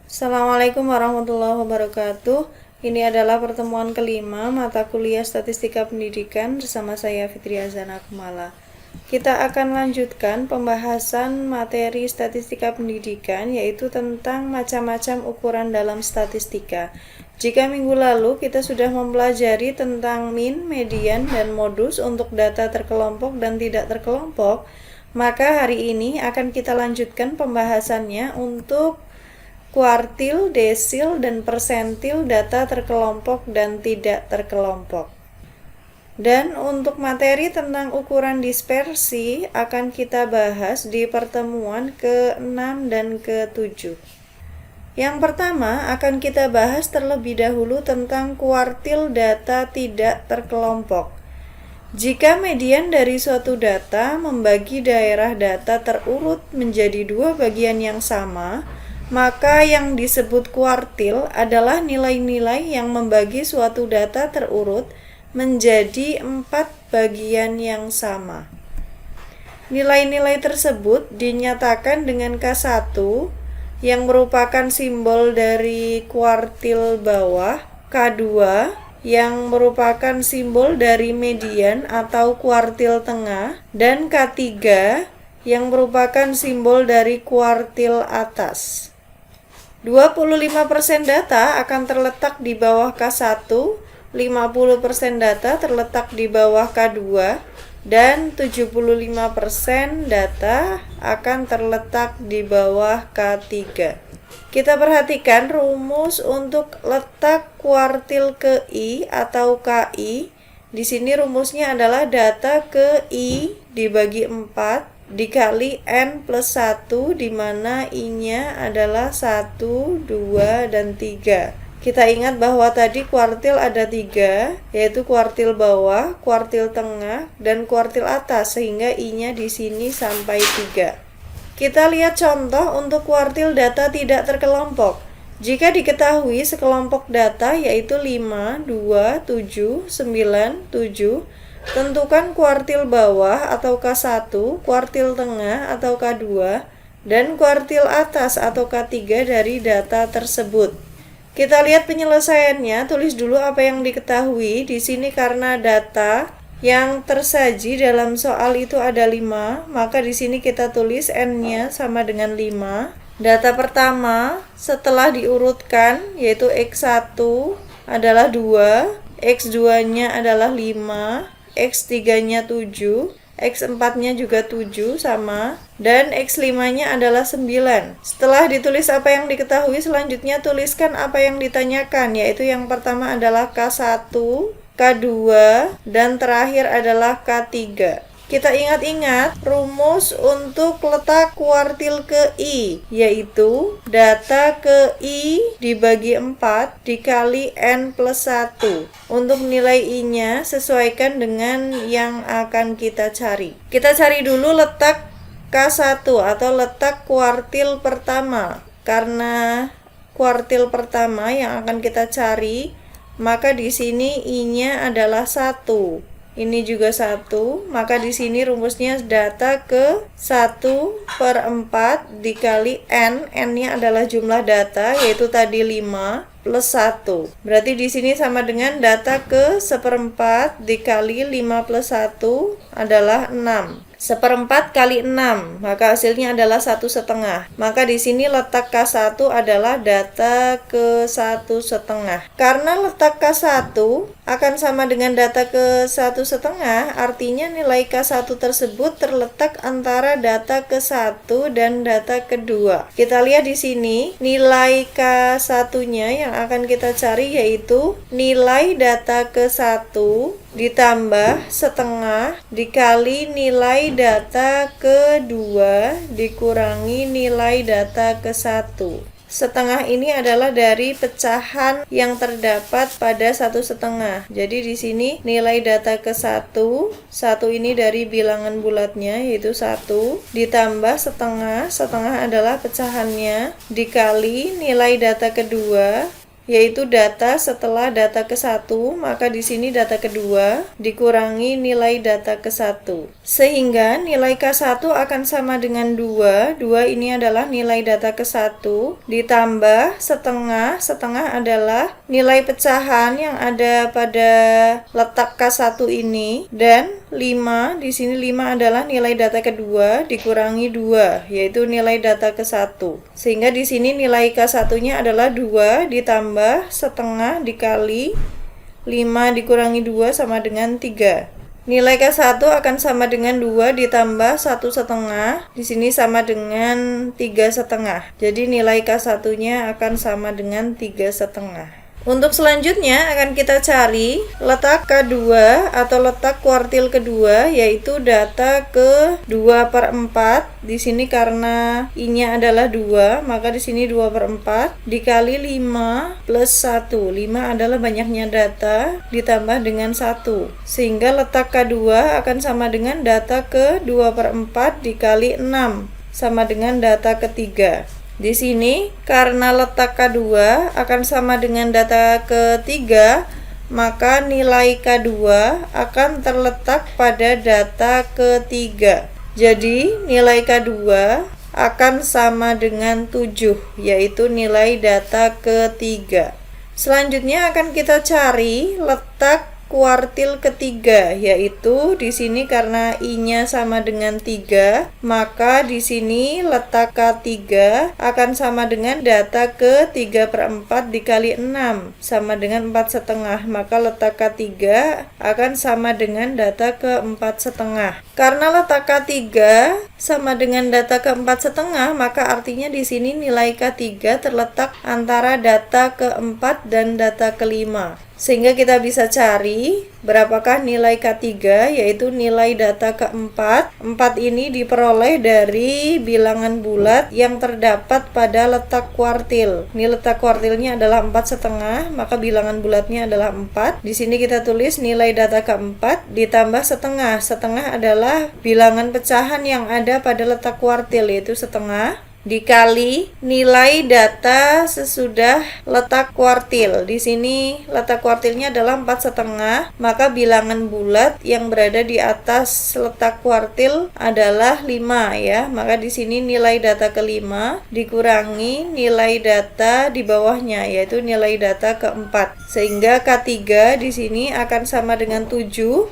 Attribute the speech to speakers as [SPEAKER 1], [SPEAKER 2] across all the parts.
[SPEAKER 1] Assalamualaikum warahmatullahi wabarakatuh. Ini adalah pertemuan kelima mata kuliah Statistika Pendidikan bersama saya Fitri Azana Kumala. Kita akan lanjutkan pembahasan materi statistika pendidikan, yaitu tentang macam-macam ukuran dalam statistika. Jika minggu lalu kita sudah mempelajari tentang min, median, dan modus untuk data terkelompok dan tidak terkelompok, maka hari ini akan kita lanjutkan pembahasannya untuk kuartil, desil, dan persentil data terkelompok dan tidak terkelompok. Dan untuk materi tentang ukuran dispersi akan kita bahas di pertemuan ke-6 dan ke-7. Yang pertama akan kita bahas terlebih dahulu tentang kuartil data tidak terkelompok. Jika median dari suatu data membagi daerah data terurut menjadi dua bagian yang sama, maka yang disebut kuartil adalah nilai-nilai yang membagi suatu data terurut menjadi 4 bagian yang sama. Nilai-nilai tersebut dinyatakan dengan K1 yang merupakan simbol dari kuartil bawah, K2 yang merupakan simbol dari median atau kuartil tengah, dan K3 yang merupakan simbol dari kuartil atas. 25% data akan terletak di bawah K1, 50% data terletak di bawah K2, dan 75% data akan terletak di bawah K3. Kita perhatikan rumus untuk letak kuartil ke I atau KI. Di sini rumusnya adalah data ke I dibagi 4 dikali N plus 1, di mana I-nya adalah 1, 2, dan 3. Kita ingat bahwa tadi kuartil ada 3, yaitu kuartil bawah, kuartil tengah, dan kuartil atas, sehingga I-nya di sini sampai 3. Kita lihat contoh untuk kuartil data tidak terkelompok. Jika diketahui sekelompok data yaitu 5, 2, 7, 9, 7, tentukan kuartil bawah atau K1, kuartil tengah atau K2, dan kuartil atas atau K3 dari data tersebut. Kita lihat penyelesaiannya, tulis dulu apa yang diketahui. Di sini karena data yang tersaji dalam soal itu ada 5, maka di sini kita tulis N-nya sama dengan 5. Data pertama setelah diurutkan yaitu X1 adalah 2, X2-nya adalah 5, X3-nya 7, X4-nya juga 7 sama, dan X5-nya adalah 9. Setelah ditulis apa yang diketahui, selanjutnya tuliskan apa yang ditanyakan, yaitu yang pertama adalah K1, K2, dan terakhir adalah K3. Kita ingat-ingat rumus untuk letak kuartil ke I, yaitu data ke I dibagi 4 dikali N plus 1. Untuk nilai I-nya sesuaikan dengan yang akan kita cari. Kita cari dulu letak K1 atau letak kuartil pertama. Karena kuartil pertama yang akan kita cari, maka di sini I-nya adalah 1. Ini juga 1, maka di sini rumusnya data ke 1/4 dikali N. N-nya adalah jumlah data, yaitu tadi 5 plus 1. Berarti di sini sama dengan data ke 1/4 dikali 5 plus 1 adalah 6. 1/4 kali 6, maka hasilnya adalah 1,5. Maka di sini letak K1 adalah data ke 1,5. Karena letak K1 akan sama dengan data ke 1,5, artinya nilai K1 tersebut terletak antara data ke 1 dan data kedua. Kita lihat di sini nilai K1-nya yang akan kita cari yaitu nilai data ke 1 ditambah setengah dikali nilai data kedua dikurangi nilai data ke 1. Setengah ini adalah dari pecahan yang terdapat pada 1,5. Jadi di sini nilai data ke 1 ini dari bilangan bulatnya yaitu 1 ditambah setengah adalah pecahannya dikali nilai data kedua yaitu data setelah data ke-1, maka di sini data kedua dikurangi nilai data ke-1. Sehingga nilai K1 akan sama dengan 2. 2 ini adalah nilai data ke-1 ditambah setengah. Setengah adalah nilai pecahan yang ada pada letak K1 ini, dan 5, di sini 5 adalah nilai data kedua dikurangi 2, yaitu nilai data ke-1. Sehingga di sini nilai K1-nya adalah 2 ditambah setengah dikali 5 dikurangi 2 sama dengan 3. Nilai K1 akan sama dengan 2 ditambah 1,5, di sini sama dengan 3,5. Jadi nilai K1-nya akan sama dengan 3,5. Untuk selanjutnya akan kita cari letak K2 atau letak kuartil kedua, yaitu data ke 2/4. Di sini karena I-nya adalah 2, maka di sini 2/4 dikali 5 plus 1. 5 adalah banyaknya data ditambah dengan 1. Sehingga letak K2 akan sama dengan data ke 2/4 dikali 6 sama dengan data ketiga. Di sini karena letak K2 akan sama dengan data ketiga, maka nilai K2 akan terletak pada data ketiga. Jadi nilai K2 akan sama dengan 7, yaitu nilai data ketiga. Selanjutnya akan kita cari letak kuartil ketiga, yaitu di sini karena I-nya sama dengan 3, maka di sini letak K3 akan sama dengan data ke 3/4 dikali 6 sama dengan 4,5, maka letak K3 akan sama dengan data ke 4,5. Karena letak K3 sama dengan data ke 4,5, maka artinya di sini nilai K3 terletak antara data ke-4 dan data ke-5. Sehingga kita bisa cari berapakah nilai K3, yaitu nilai data ke-4. 4 ini diperoleh dari bilangan bulat yang terdapat pada letak kuartil. Ini letak kuartilnya adalah 4,5, maka bilangan bulatnya adalah 4. Di sini kita tulis nilai data ke-4 ditambah setengah. Setengah adalah bilangan pecahan yang ada pada letak kuartil, yaitu setengah, dikali nilai data sesudah letak kuartil. Di sini letak kuartilnya adalah 4,5, maka bilangan bulat yang berada di atas letak kuartil adalah 5 ya. Maka di sini nilai data ke-5 dikurangi nilai data di bawahnya, yaitu nilai data ke-4. Sehingga K3 di sini akan sama dengan 7.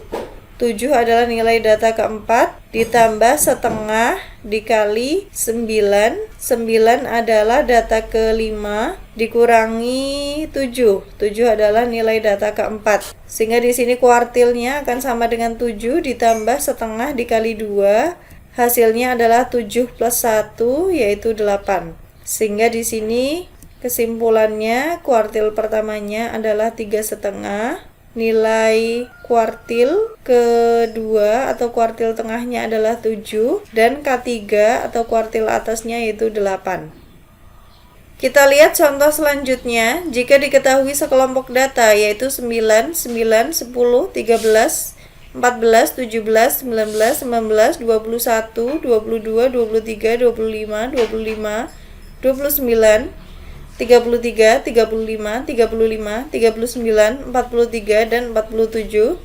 [SPEAKER 1] 7 adalah nilai data ke-4 ditambah setengah dikali 9. 9 adalah data ke-5 dikurangi 7. 7 adalah nilai data ke-4. Sehingga di sini kuartilnya akan sama dengan 7 ditambah setengah dikali 2. Hasilnya adalah 7 plus 1, yaitu 8. Sehingga di sini kesimpulannya kuartil pertamanya adalah 3,5. Nilai kuartil kedua atau kuartil tengahnya adalah 7, dan K3 atau kuartil atasnya yaitu 8. Kita lihat contoh selanjutnya. Jika diketahui sekelompok data yaitu 9, 9, 10, 13, 14, 17, 19, 19, 21, 22, 23, 25, 25, 29, 33, 35, 35, 39, 43, dan 47.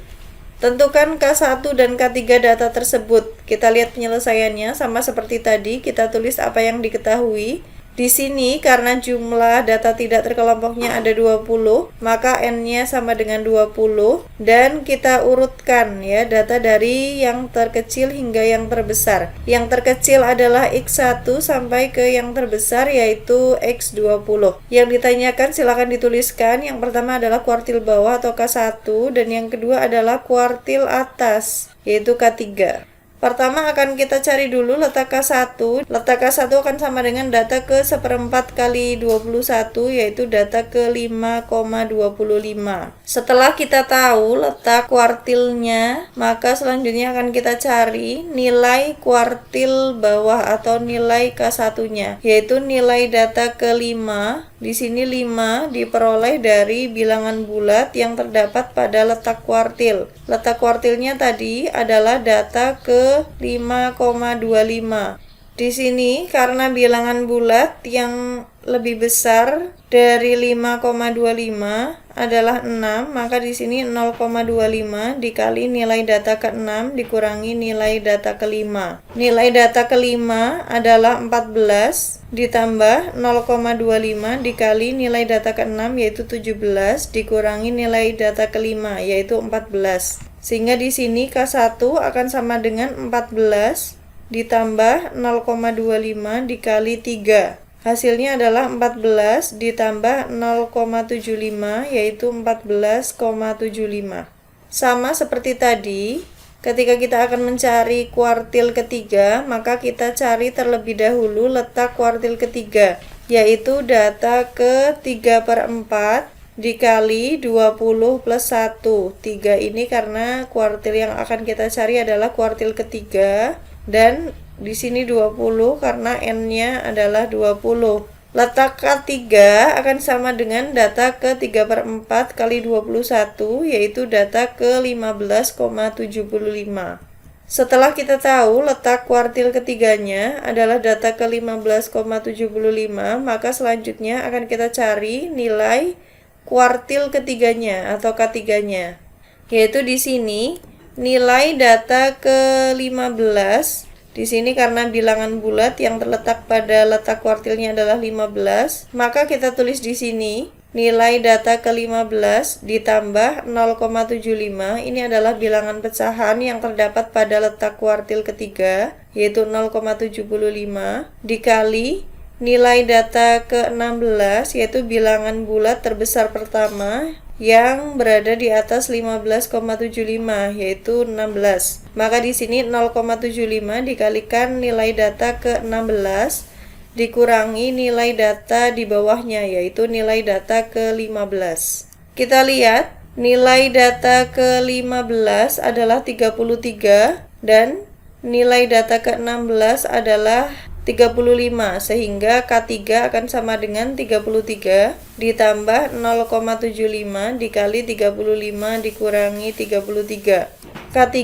[SPEAKER 1] Tentukan K1 dan K3 data tersebut. Kita lihat penyelesaiannya sama seperti tadi, kita tulis apa yang diketahui. Di sini karena jumlah data tidak terkelompoknya ada 20, maka N-nya sama dengan 20, dan kita urutkan ya data dari yang terkecil hingga yang terbesar. Yang terkecil adalah X1 sampai ke yang terbesar yaitu X20. Yang ditanyakan silakan dituliskan. Yang pertama adalah kuartil bawah atau K1, dan yang kedua adalah kuartil atas yaitu K3. Pertama akan kita cari dulu letak K1. Letak K1 akan sama dengan data ke 1/4 kali 21, yaitu data ke 5,25. Setelah kita tahu letak kuartilnya, maka selanjutnya akan kita cari nilai kuartil bawah atau nilai K1-nya, yaitu nilai data ke 5. Di sini 5 diperoleh dari bilangan bulat yang terdapat pada letak kuartil. Letak kuartilnya tadi adalah data ke 5,25. Di sini karena bilangan bulat yang lebih besar dari 5,25 adalah 6, maka di sini 0,25 dikali nilai data ke-6 dikurangi nilai data ke-5. Nilai data ke-5 adalah 14 ditambah 0,25 dikali nilai data ke-6 yaitu 17 dikurangi nilai data ke-5 yaitu 14. Sehingga di sini K1 akan sama dengan 14 ditambah 0,25 dikali 3. Hasilnya adalah 14 ditambah 0,75 yaitu 14,75. Sama seperti tadi, ketika kita akan mencari kuartil ketiga, maka kita cari terlebih dahulu letak kuartil ketiga, yaitu data ke 3/4 dikali 20 plus 1. 3 ini karena kuartil yang akan kita cari adalah kuartil ketiga, dan di sini 20 karena n-nya adalah 20. Letak K3 akan sama dengan data ke 3/4 kali 21, yaitu data ke 15,75. Setelah kita tahu letak kuartil ketiganya adalah data ke 15,75, maka selanjutnya akan kita cari nilai kuartil ketiganya atau K3-nya. Yaitu di sini nilai data ke 15. Di sini karena bilangan bulat yang terletak pada letak kuartilnya adalah 15, maka kita tulis di sini nilai data ke 15 ditambah 0,75. Ini adalah bilangan pecahan yang terdapat pada letak kuartil ketiga, yaitu 0,75 dikali nilai data ke 16, yaitu bilangan bulat terbesar pertama yang berada di atas 15,75 yaitu 16. Maka di sini 0,75 dikalikan nilai data ke 16 dikurangi nilai data di bawahnya yaitu nilai data ke 15. Kita lihat nilai data ke 15 adalah 33 dan nilai data ke 16 adalah 35, sehingga K3 akan sama dengan 33 ditambah 0,75 dikali 35 dikurangi 33. K3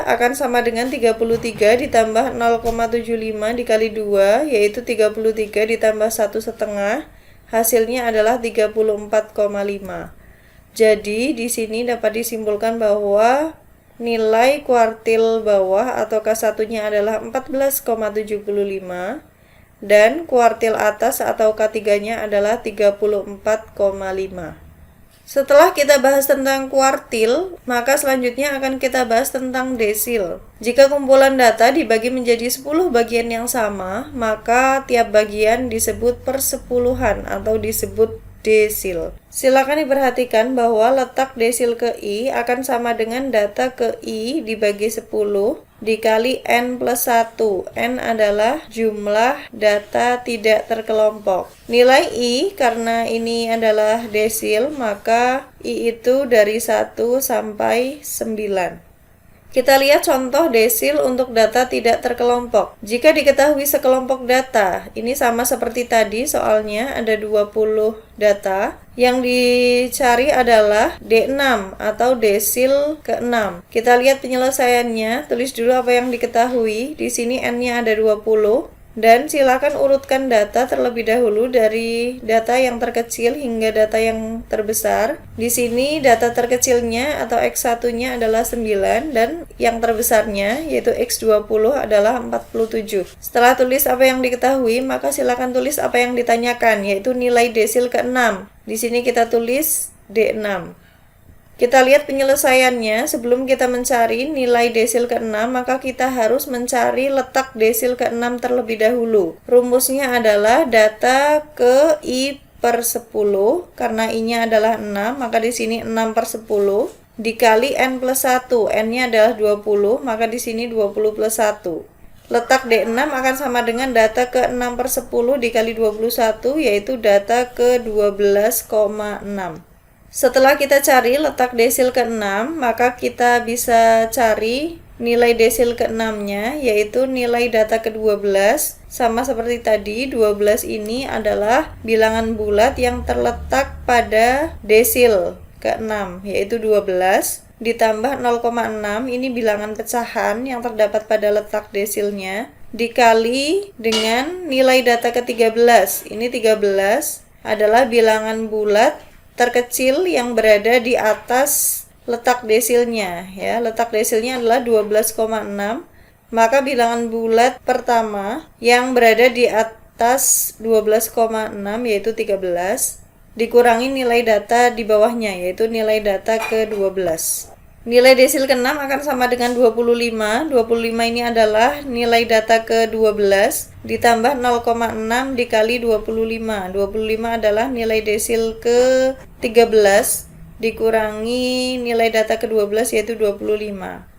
[SPEAKER 1] akan sama dengan 33 ditambah 0,75 dikali 2, yaitu 33 ditambah 1,5, hasilnya adalah 34,5. Jadi di sini dapat disimpulkan bahwa nilai kuartil bawah atau K1-nya adalah 14,75 dan kuartil atas atau K3-nya adalah 34,5. Setelah kita bahas tentang kuartil, maka selanjutnya akan kita bahas tentang desil. Jika kumpulan data dibagi menjadi 10 bagian yang sama, maka tiap bagian disebut persepuluhan atau disebut desil. Silakan diperhatikan bahwa letak desil ke I akan sama dengan data ke I dibagi 10 dikali N plus 1. N adalah jumlah data tidak terkelompok. Nilai I, karena ini adalah desil, maka I itu dari 1 sampai 9. Kita lihat contoh desil untuk data tidak terkelompok. Jika diketahui sekelompok data, ini sama seperti tadi soalnya ada 20 data. Yang dicari adalah D6 atau desil ke-6. Kita lihat penyelesaiannya, tulis dulu apa yang diketahui. Di sini N-nya ada 20. Dan silakan urutkan data terlebih dahulu dari data yang terkecil hingga data yang terbesar. Di sini data terkecilnya atau X1-nya adalah 9 dan yang terbesarnya yaitu X20 adalah 47. Setelah tulis apa yang diketahui, maka silakan tulis apa yang ditanyakan, yaitu nilai desil ke-6. Di sini kita tulis D6. Kita lihat penyelesaiannya. Sebelum kita mencari nilai desil ke-6, maka kita harus mencari letak desil ke-6 terlebih dahulu. Rumusnya adalah data ke I per 10, karena I-nya adalah 6, maka di sini 6 per 10, dikali N plus 1. N-nya adalah 20, maka di sini 20 plus 1. Letak D6 akan sama dengan data ke 6 per 10 dikali 21, yaitu data ke 12,6. Setelah kita cari letak desil ke-6, maka kita bisa cari nilai desil ke-6-nya, yaitu nilai data ke-12. Sama seperti tadi, 12 ini adalah bilangan bulat yang terletak pada desil ke-6, yaitu 12. Ditambah 0,6, ini bilangan pecahan yang terdapat pada letak desilnya. dikali dengan nilai data ke-13. Ini 13 adalah bilangan bulat terkecil yang berada di atas letak desilnya ya. Letak desilnya adalah 12,6. Maka bilangan bulat pertama yang berada di atas 12,6 yaitu 13 dikurangi nilai data di bawahnya yaitu nilai data ke-12. Nilai desil ke-6 akan sama dengan 25. 25 ini adalah nilai data ke-12 ditambah 0,6 dikali 25. 25 adalah nilai desil ke-13 dikurangi nilai data ke-12 yaitu 25.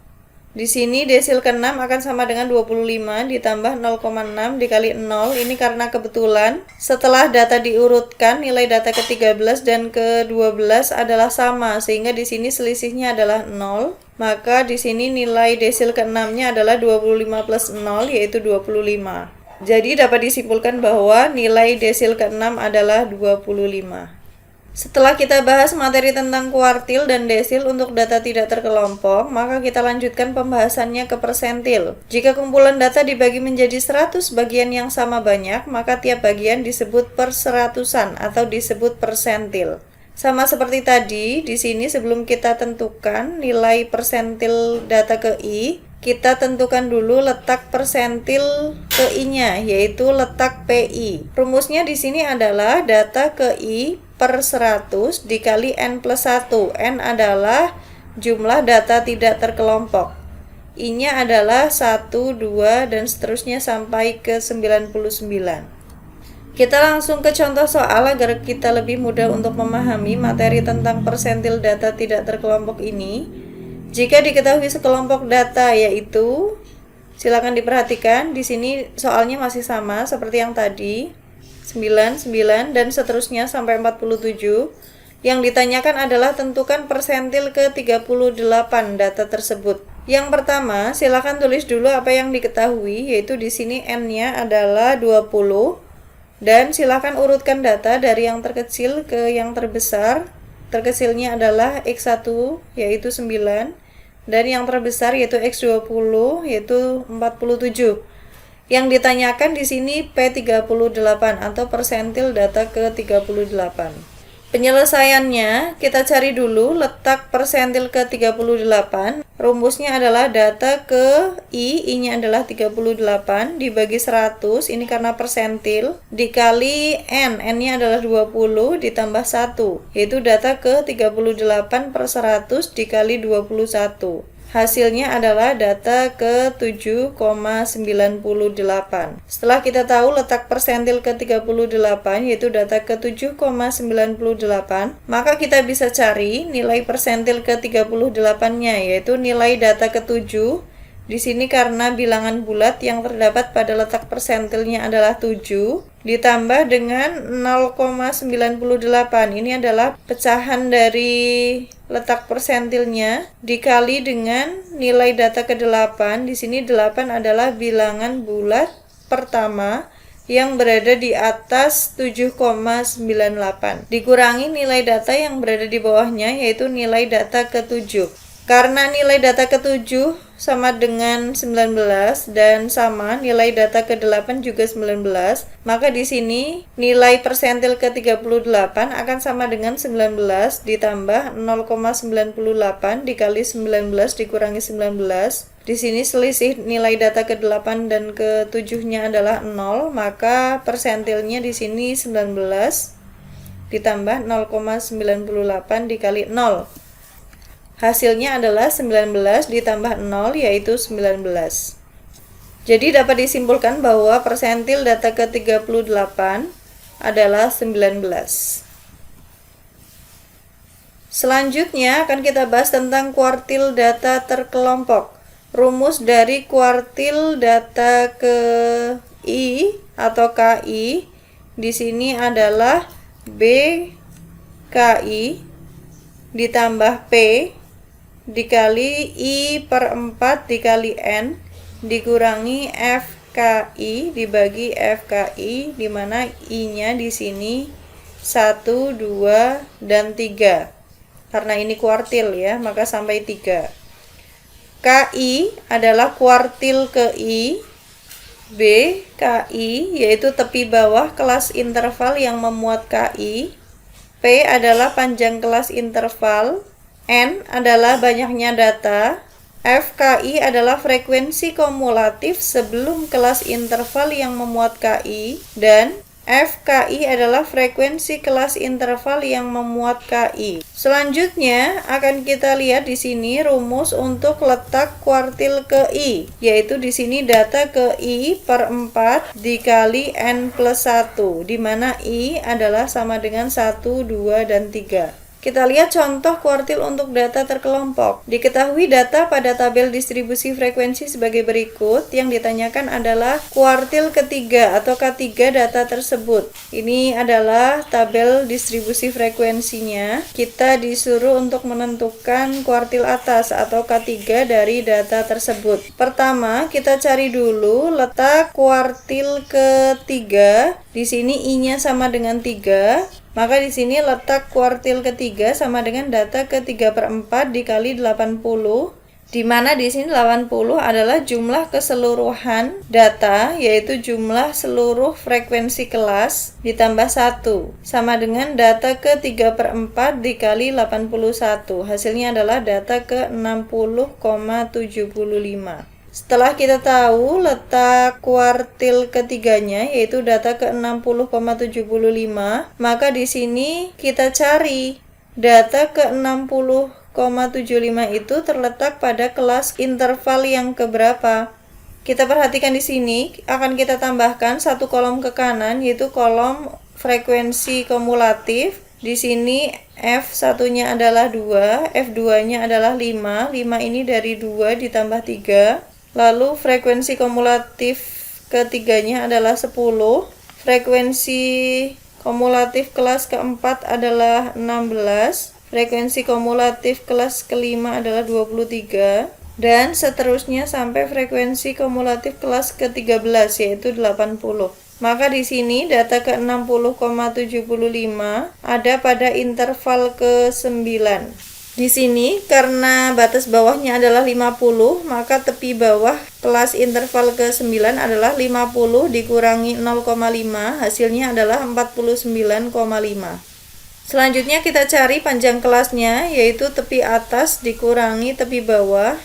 [SPEAKER 1] Di sini desil ke-6 akan sama dengan 25 ditambah 0,6 dikali 0. Ini karena kebetulan setelah data diurutkan nilai data ke-13 dan ke-12 adalah sama sehingga di sini selisihnya adalah 0. Maka di sini nilai desil ke-6-nya adalah 25 plus 0 yaitu 25. Jadi dapat disimpulkan bahwa nilai desil ke-6 adalah 25. Setelah kita bahas materi tentang kuartil dan desil untuk data tidak terkelompok, maka kita lanjutkan pembahasannya ke persentil. Jika kumpulan data dibagi menjadi 100 bagian yang sama banyak, maka tiap bagian disebut perseratusan atau disebut persentil. Sama seperti tadi, di sini sebelum kita tentukan nilai persentil data ke I, kita tentukan dulu letak persentil ke I-nya, yaitu letak PI. Rumusnya di sini adalah data ke I per 100 dikali N plus 1. N adalah jumlah data tidak terkelompok. I-nya adalah 1, 2, dan seterusnya sampai ke 99. Kita langsung ke contoh soal agar kita lebih mudah untuk memahami materi tentang persentil data tidak terkelompok ini. Jika diketahui sekelompok data yaitu, silakan diperhatikan di sini soalnya masih sama seperti yang tadi. 9, 9, dan seterusnya sampai 47. Yang ditanyakan adalah tentukan persentil ke-38 data tersebut. Yang pertama, silakan tulis dulu apa yang diketahui, yaitu di sini N-nya adalah 20. Dan silakan urutkan data dari yang terkecil ke yang terbesar. Terkecilnya adalah X1, yaitu 9. Dan yang terbesar yaitu X20, yaitu 47. Yang ditanyakan di sini P38 atau persentil data ke-38. Penyelesaiannya, kita cari dulu letak persentil ke-38. Rumusnya adalah data ke I-nya adalah 38 dibagi 100, ini karena persentil, dikali N-nya adalah 20 ditambah 1, yaitu data ke-38 per 100 dikali 21. Hasilnya adalah data ke 7,98. Setelah kita tahu letak persentil ke 38 yaitu data ke 7,98, maka kita bisa cari nilai persentil ke 38-nya yaitu nilai data ke 7. Di sini karena bilangan bulat yang terdapat pada letak persentilnya adalah 7 ditambah dengan 0,98. Ini adalah pecahan dari letak persentilnya dikali dengan nilai data ke-8. Di sini 8 adalah bilangan bulat pertama yang berada di atas 7,98 dikurangi nilai data yang berada di bawahnya yaitu nilai data ke-7. Karena nilai data ke-7 sama dengan 19 dan sama nilai data ke-8 juga 19, maka di sini nilai persentil ke-38 akan sama dengan 19 ditambah 0,98 dikali 19 dikurangi 19. Di sini selisih nilai data ke-8 dan ke-7-nya adalah 0, maka persentilnya di sini 19 ditambah 0,98 dikali 0. Hasilnya adalah 19 ditambah 0 yaitu 19. Jadi dapat disimpulkan bahwa persentil data ke-38 adalah 19. Selanjutnya akan kita bahas tentang kuartil data terkelompok. Rumus dari kuartil data ke I atau KI di sini adalah BKI ditambah P dikali I per 4 dikali N dikurangi FKI dibagi FKI, di mana I-nya di sini 1, 2, dan 3. Karena ini kuartil ya, maka sampai 3. KI adalah kuartil ke I B. KI, yaitu tepi bawah kelas interval yang memuat KI. P adalah panjang kelas interval. N adalah banyaknya data. F. KI adalah frekuensi kumulatif sebelum kelas interval yang memuat KI. Dan F. KI adalah frekuensi kelas interval yang memuat KI. Selanjutnya akan kita lihat di sini rumus untuk letak kuartil ke I, yaitu di sini data ke I per 4 dikali N plus 1, di mana I adalah sama dengan 1, 2, dan 3. Kita lihat contoh kuartil untuk data terkelompok. Diketahui data pada tabel distribusi frekuensi sebagai berikut. Yang ditanyakan adalah kuartil ketiga atau K3 data tersebut. Ini adalah tabel distribusi frekuensinya. Kita disuruh untuk menentukan kuartil atas atau K3 dari data tersebut. Pertama, kita cari dulu letak kuartil ketiga. Di sini I-nya sama dengan 3. Maka di sini letak kuartil ketiga sama dengan data ke 3/4 dikali 80, di mana di sini 80 adalah jumlah keseluruhan data, yaitu jumlah seluruh frekuensi kelas ditambah 1, sama dengan data ke 3/4 dikali 81. Hasilnya adalah data ke 60,75. Setelah kita tahu letak kuartil ketiganya, yaitu data ke 60,75, maka di sini kita cari data ke 60,75 itu terletak pada kelas interval yang keberapa. Kita perhatikan di sini akan kita tambahkan satu kolom ke kanan, yaitu kolom frekuensi kumulatif. Di sini F1-nya adalah 2, F2-nya adalah 5. 5 ini dari 2 ditambah 3. Lalu frekuensi kumulatif ketiganya adalah 10. Frekuensi kumulatif kelas keempat adalah 16. Frekuensi kumulatif kelas kelima adalah 23. Dan seterusnya sampai frekuensi kumulatif kelas ke-13 yaitu 80. Maka di sini data ke 60,75 ada pada interval ke-9. Di sini karena batas bawahnya adalah 50, maka tepi bawah kelas interval ke-9 adalah 50 dikurangi 0,5, hasilnya adalah 49,5. Selanjutnya kita cari panjang kelasnya, yaitu tepi atas dikurangi tepi bawah.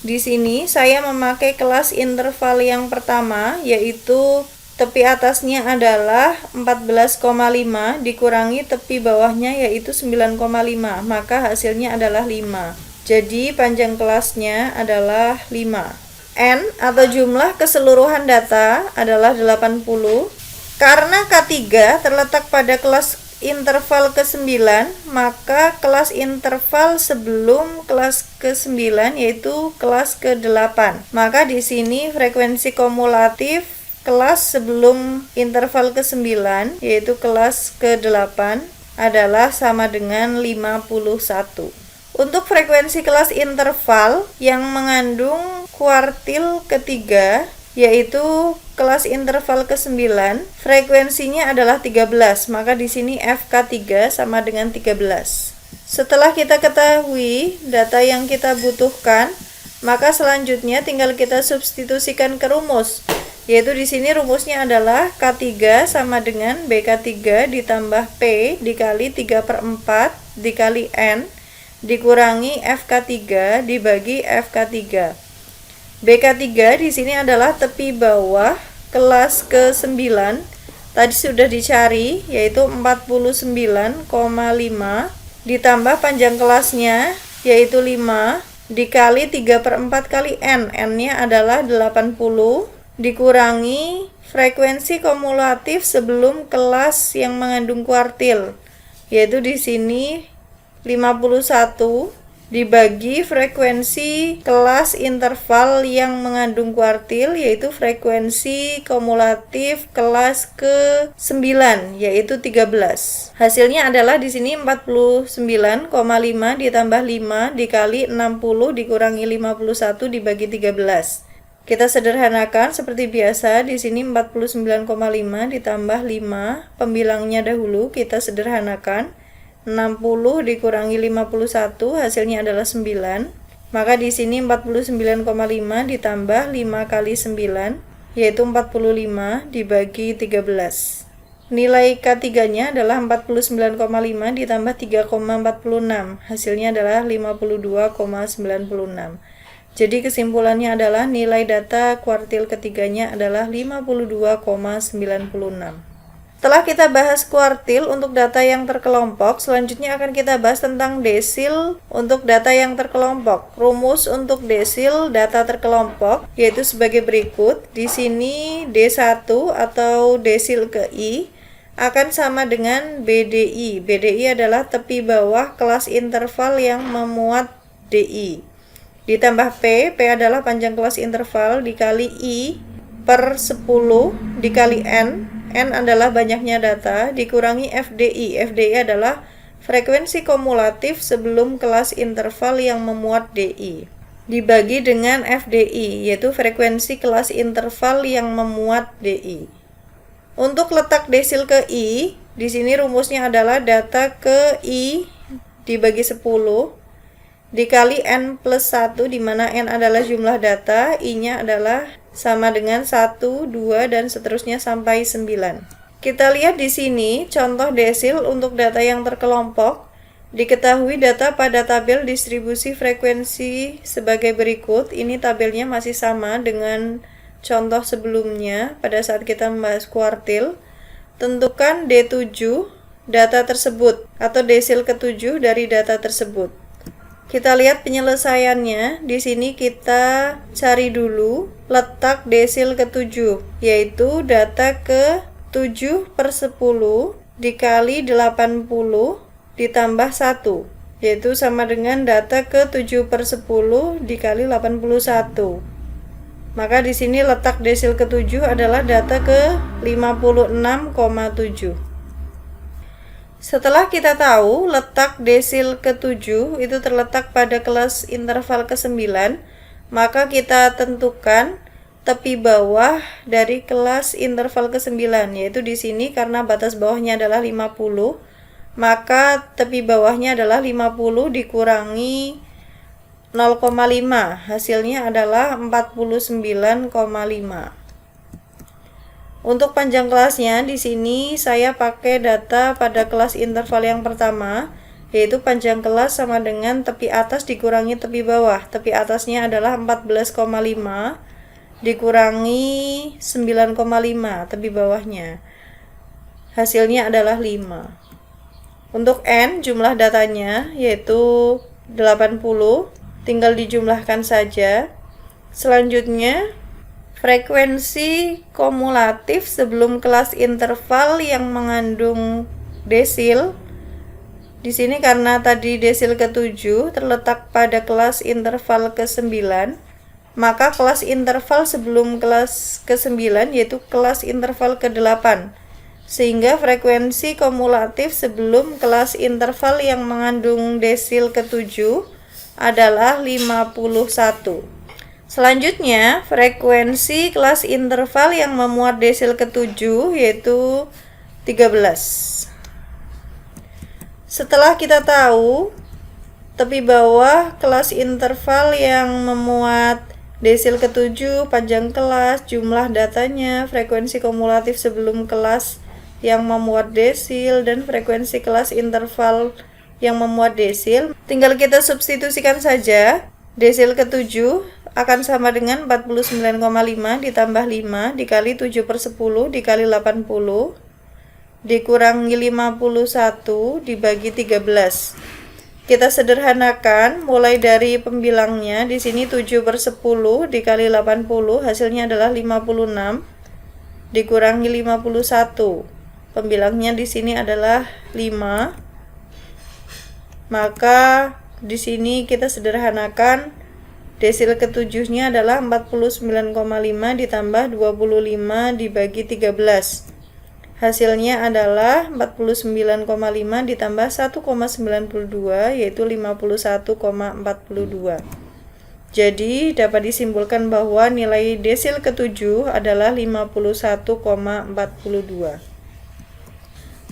[SPEAKER 1] Di sini saya memakai kelas interval yang pertama, yaitu tepi atasnya adalah 14,5 dikurangi tepi bawahnya yaitu 9,5, maka hasilnya adalah 5. Jadi panjang kelasnya adalah 5. N atau jumlah keseluruhan data adalah 80. Karena K3 terletak pada kelas interval ke-9, maka kelas interval sebelum kelas ke-9 yaitu kelas ke-8. Maka di sini frekuensi kumulatif kelas sebelum interval ke-9 yaitu kelas ke-8 adalah sama dengan 51. Untuk frekuensi kelas interval yang mengandung kuartil ketiga yaitu kelas interval ke-9, frekuensinya adalah 13. Maka di sini FK3 sama dengan 13. Setelah kita ketahui data yang kita butuhkan, maka selanjutnya tinggal kita substitusikan ke rumus. Yaitu di sini rumusnya adalah K3 sama dengan BK3 ditambah P dikali 3/4 dikali N dikurangi FK3 dibagi FK3. BK3 di sini adalah tepi bawah kelas ke-9. Tadi sudah dicari, yaitu 49,5 ditambah panjang kelasnya yaitu 5 dikali 3/4 kali N. N-nya adalah 80 dikurangi frekuensi kumulatif sebelum kelas yang mengandung kuartil, yaitu di sini 51 dibagi frekuensi kelas interval yang mengandung kuartil, yaitu frekuensi kumulatif kelas ke-9 yaitu 13. Hasilnya adalah di sini 49,5 ditambah 5 dikali 60 dikurangi 51 dibagi 13. Kita sederhanakan seperti biasa. Di sini 49,5 ditambah 5, pembilangnya dahulu kita sederhanakan. 60 dikurangi 51 hasilnya adalah 9. Maka di sini 49,5 ditambah 5 kali 9 yaitu 45 dibagi 13. Nilai K3-nya adalah 49,5 ditambah 3,46. Hasilnya adalah 52,96. Jadi kesimpulannya adalah nilai data kuartil ketiganya adalah 52,96. Setelah kita bahas kuartil untuk data yang terkelompok, selanjutnya akan kita bahas tentang desil untuk data yang terkelompok. Rumus untuk desil data terkelompok yaitu sebagai berikut. Di sini D1 atau desil ke I akan sama dengan BDI. BDI adalah tepi bawah kelas interval yang memuat DI. Ditambah P adalah panjang kelas interval dikali I per 10 dikali N adalah banyaknya data, dikurangi FDI. FDI adalah frekuensi kumulatif sebelum kelas interval yang memuat DI. Dibagi dengan FDI, yaitu frekuensi kelas interval yang memuat DI. Untuk letak desil ke I, di sini rumusnya adalah data ke I dibagi 10 dikali N plus 1, di mana N adalah jumlah data, I-nya adalah sama dengan 1, 2, dan seterusnya sampai 9. Kita lihat di sini contoh desil untuk data yang terkelompok. Diketahui data pada tabel distribusi frekuensi sebagai berikut. Ini tabelnya masih sama dengan contoh sebelumnya pada saat kita membahas kuartil. Tentukan D7 data tersebut atau desil ke-7 dari data tersebut. Kita lihat penyelesaiannya. Di sini kita cari dulu letak desil ke-7, yaitu data ke-7 per 10 dikali 80 ditambah 1, yaitu sama dengan data ke-7 per 10 dikali 81. Maka di sini letak desil ke-7 adalah data ke-56,7. Setelah kita tahu letak desil ke-7 itu terletak pada kelas interval ke-9, maka kita tentukan tepi bawah dari kelas interval ke-9, yaitu di sini karena batas bawahnya adalah 50, maka tepi bawahnya adalah 50 dikurangi 0,5, hasilnya adalah 49,5. Untuk panjang kelasnya di sini saya pakai data pada kelas interval yang pertama, yaitu panjang kelas sama dengan tepi atas dikurangi tepi bawah. Tepi atasnya adalah 14,5 dikurangi 9,5 tepi bawahnya. Hasilnya adalah 5. Untuk N jumlah datanya yaitu 80, tinggal dijumlahkan saja. Selanjutnya frekuensi kumulatif sebelum kelas interval yang mengandung desil. Di sini karena tadi desil ke-7 terletak pada kelas interval ke-9, maka kelas interval sebelum kelas ke-9 yaitu kelas interval ke-8. Sehingga frekuensi kumulatif sebelum kelas interval yang mengandung desil ke-7 adalah 51. Selanjutnya, frekuensi kelas interval yang memuat desil ke-7 yaitu 13. Setelah kita tahu tepi bawah kelas interval yang memuat desil ke-7, panjang kelas, jumlah datanya, frekuensi kumulatif sebelum kelas yang memuat desil, dan frekuensi kelas interval yang memuat desil, tinggal kita substitusikan saja. Desil ke-7 akan sama dengan 49,5 ditambah 5 dikali 7 per 10 dikali 80 dikurangi 51 dibagi 13. Kita sederhanakan mulai dari pembilangnya. Di sini 7 per 10 dikali 80 hasilnya adalah 56 dikurangi 51. Pembilangnya di sini adalah 5. Maka di sini kita sederhanakan, desil ke-7-nya adalah 49,5 ditambah 25 dibagi 13. Hasilnya adalah 49,5 ditambah 1,92 yaitu 51,42. Jadi dapat disimpulkan bahwa nilai desil ke-7 adalah 51,42.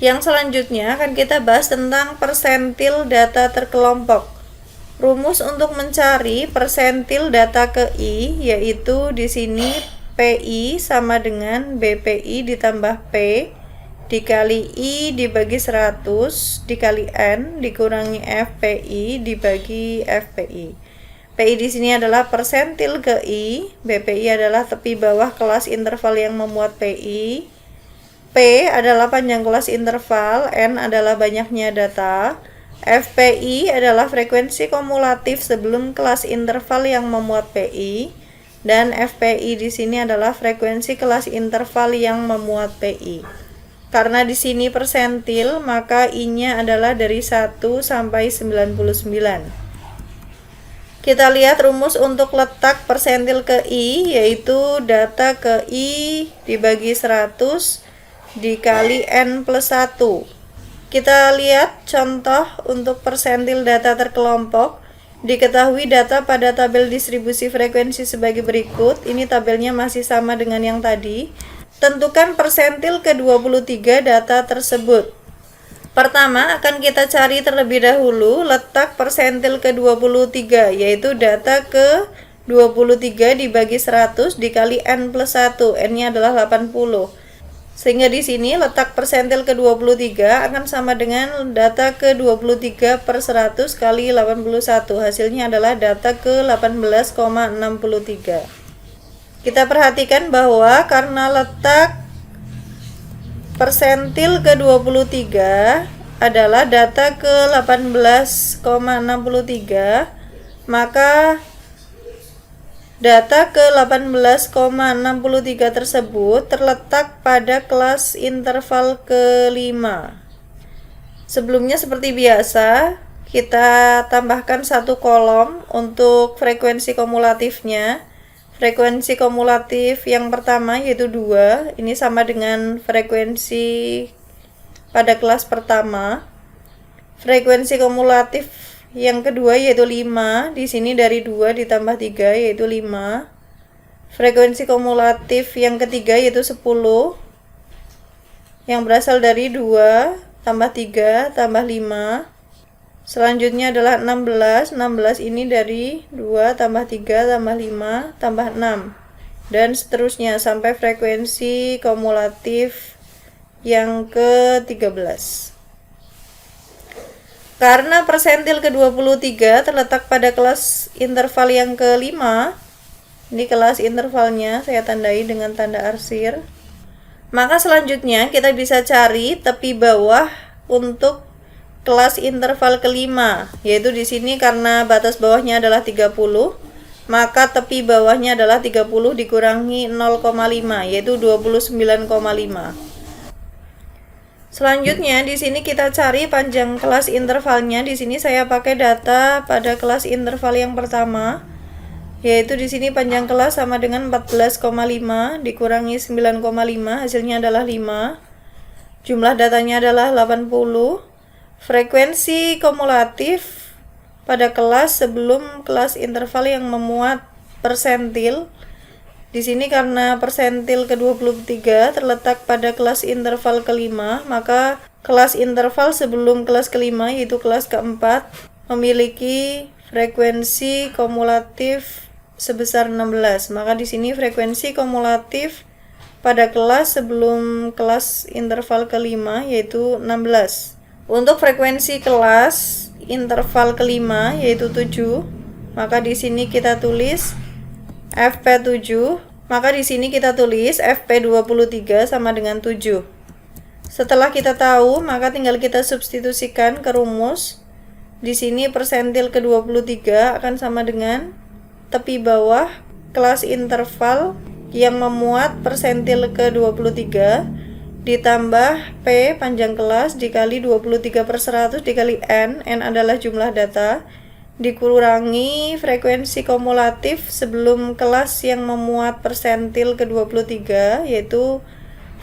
[SPEAKER 1] Yang selanjutnya akan kita bahas tentang persentil data terkelompok. Rumus untuk mencari persentil data ke I yaitu di sini P FPI sama dengan BPI ditambah P dikali I dibagi 100 dikali N dikurangi FPI dibagi FPI. PI di sini adalah persentil ke I, BPI adalah tepi bawah kelas interval yang memuat PI. P adalah panjang kelas interval, N adalah banyaknya data. FPI adalah frekuensi kumulatif sebelum kelas interval yang memuat PI, dan FPI di sini adalah frekuensi kelas interval yang memuat PI. Karena di sini persentil, maka I-nya adalah dari 1 sampai 99. Kita lihat rumus untuk letak persentil ke I, yaitu data ke I dibagi 100 dikali N plus 1. Kita lihat contoh untuk persentil data terkelompok. Diketahui data pada tabel distribusi frekuensi sebagai berikut. Ini tabelnya masih sama dengan yang tadi. Tentukan persentil ke 23 data tersebut. Pertama akan kita cari terlebih dahulu letak persentil ke 23, yaitu data ke 23 dibagi 100 dikali N plus 1. N-nya adalah 80. Sehingga di sini letak persentil ke 23 akan sama dengan data ke 23 per 100 kali 81. Hasilnya adalah data ke 18,63. Kita perhatikan bahwa karena letak persentil ke 23 adalah data ke 18,63, maka data ke 18,63 tersebut terletak pada kelas interval ke-5. Sebelumnya seperti biasa, kita tambahkan satu kolom untuk frekuensi kumulatifnya. Frekuensi kumulatif yang pertama yaitu 2, ini sama dengan frekuensi pada kelas pertama. Frekuensi kumulatif yang kedua yaitu 5, di sini dari 2 ditambah 3 yaitu 5. Frekuensi kumulatif yang ketiga yaitu 10, yang berasal dari 2 tambah 3 tambah 5. Selanjutnya adalah 16. 16 ini dari 2 tambah 3 tambah 5 tambah 6. Dan seterusnya sampai frekuensi kumulatif yang ke-13. Karena persentil ke-23 terletak pada kelas interval yang ke-5, ini kelas intervalnya saya tandai dengan tanda arsir, maka selanjutnya kita bisa cari tepi bawah untuk kelas interval ke-5, yaitu di sini karena batas bawahnya adalah 30, maka tepi bawahnya adalah 30 dikurangi 0,5, yaitu 29,5. Selanjutnya di sini kita cari panjang kelas intervalnya. Di sini saya pakai data pada kelas interval yang pertama, yaitu di sini panjang kelas sama dengan 14,5 dikurangi 9,5, hasilnya adalah 5. Jumlah datanya adalah 80. Frekuensi kumulatif pada kelas sebelum kelas interval yang memuat persentil. Di sini karena persentil ke-23 terletak pada kelas interval ke-5, maka kelas interval sebelum kelas ke-5 yaitu kelas ke-4 memiliki frekuensi kumulatif sebesar 16. Maka di sini frekuensi kumulatif pada kelas sebelum kelas interval ke-5 yaitu 16. Untuk frekuensi kelas interval ke-5 yaitu 7, maka di sini kita tulis FP7, maka di sini kita tulis FP23 sama dengan 7. Setelah kita tahu, maka tinggal kita substitusikan ke rumus. Di sini persentil ke-23 akan sama dengan tepi bawah kelas interval yang memuat persentil ke-23 ditambah P panjang kelas dikali 23 per 100 dikali N adalah jumlah data, dikurangi frekuensi kumulatif sebelum kelas yang memuat persentil ke-23, yaitu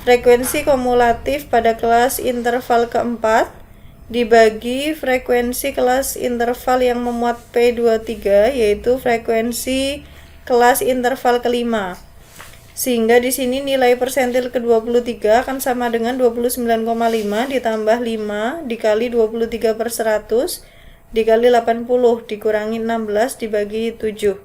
[SPEAKER 1] frekuensi kumulatif pada kelas interval ke-4 dibagi frekuensi kelas interval yang memuat P23, yaitu frekuensi kelas interval ke-5. Sehingga di sini nilai persentil ke-23 akan sama dengan 29,5 ditambah 5 dikali 23 per 100 dikali 80 dikurangi 16 dibagi 7.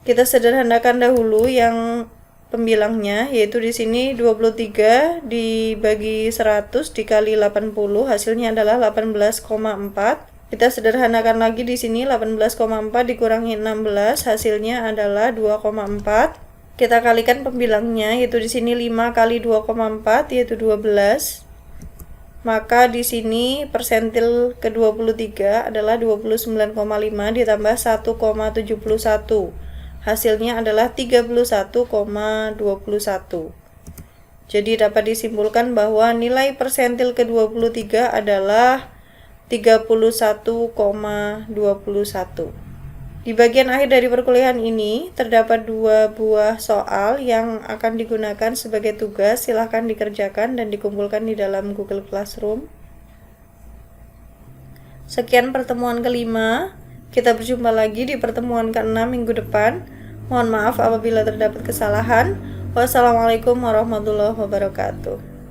[SPEAKER 1] Kita sederhanakan dahulu yang pembilangnya, yaitu di sini 23 dibagi 100 dikali 80, hasilnya adalah 18,4. Kita sederhanakan lagi di sini 18,4 dikurangi 16, hasilnya adalah 2,4. Kita kalikan pembilangnya, yaitu di sini 5 kali 2,4 yaitu 12. Maka di sini persentil ke-23 adalah 29,5 ditambah 1,71. Hasilnya adalah 31,21. Jadi dapat disimpulkan bahwa nilai persentil ke-23 adalah 31,21. Di bagian akhir dari perkuliahan ini terdapat 2 buah soal yang akan digunakan sebagai tugas. Silahkan dikerjakan dan dikumpulkan di dalam Google Classroom. Sekian pertemuan kelima. Kita berjumpa lagi di pertemuan ke-6 minggu depan. Mohon maaf apabila terdapat kesalahan. Wassalamualaikum warahmatullahi wabarakatuh.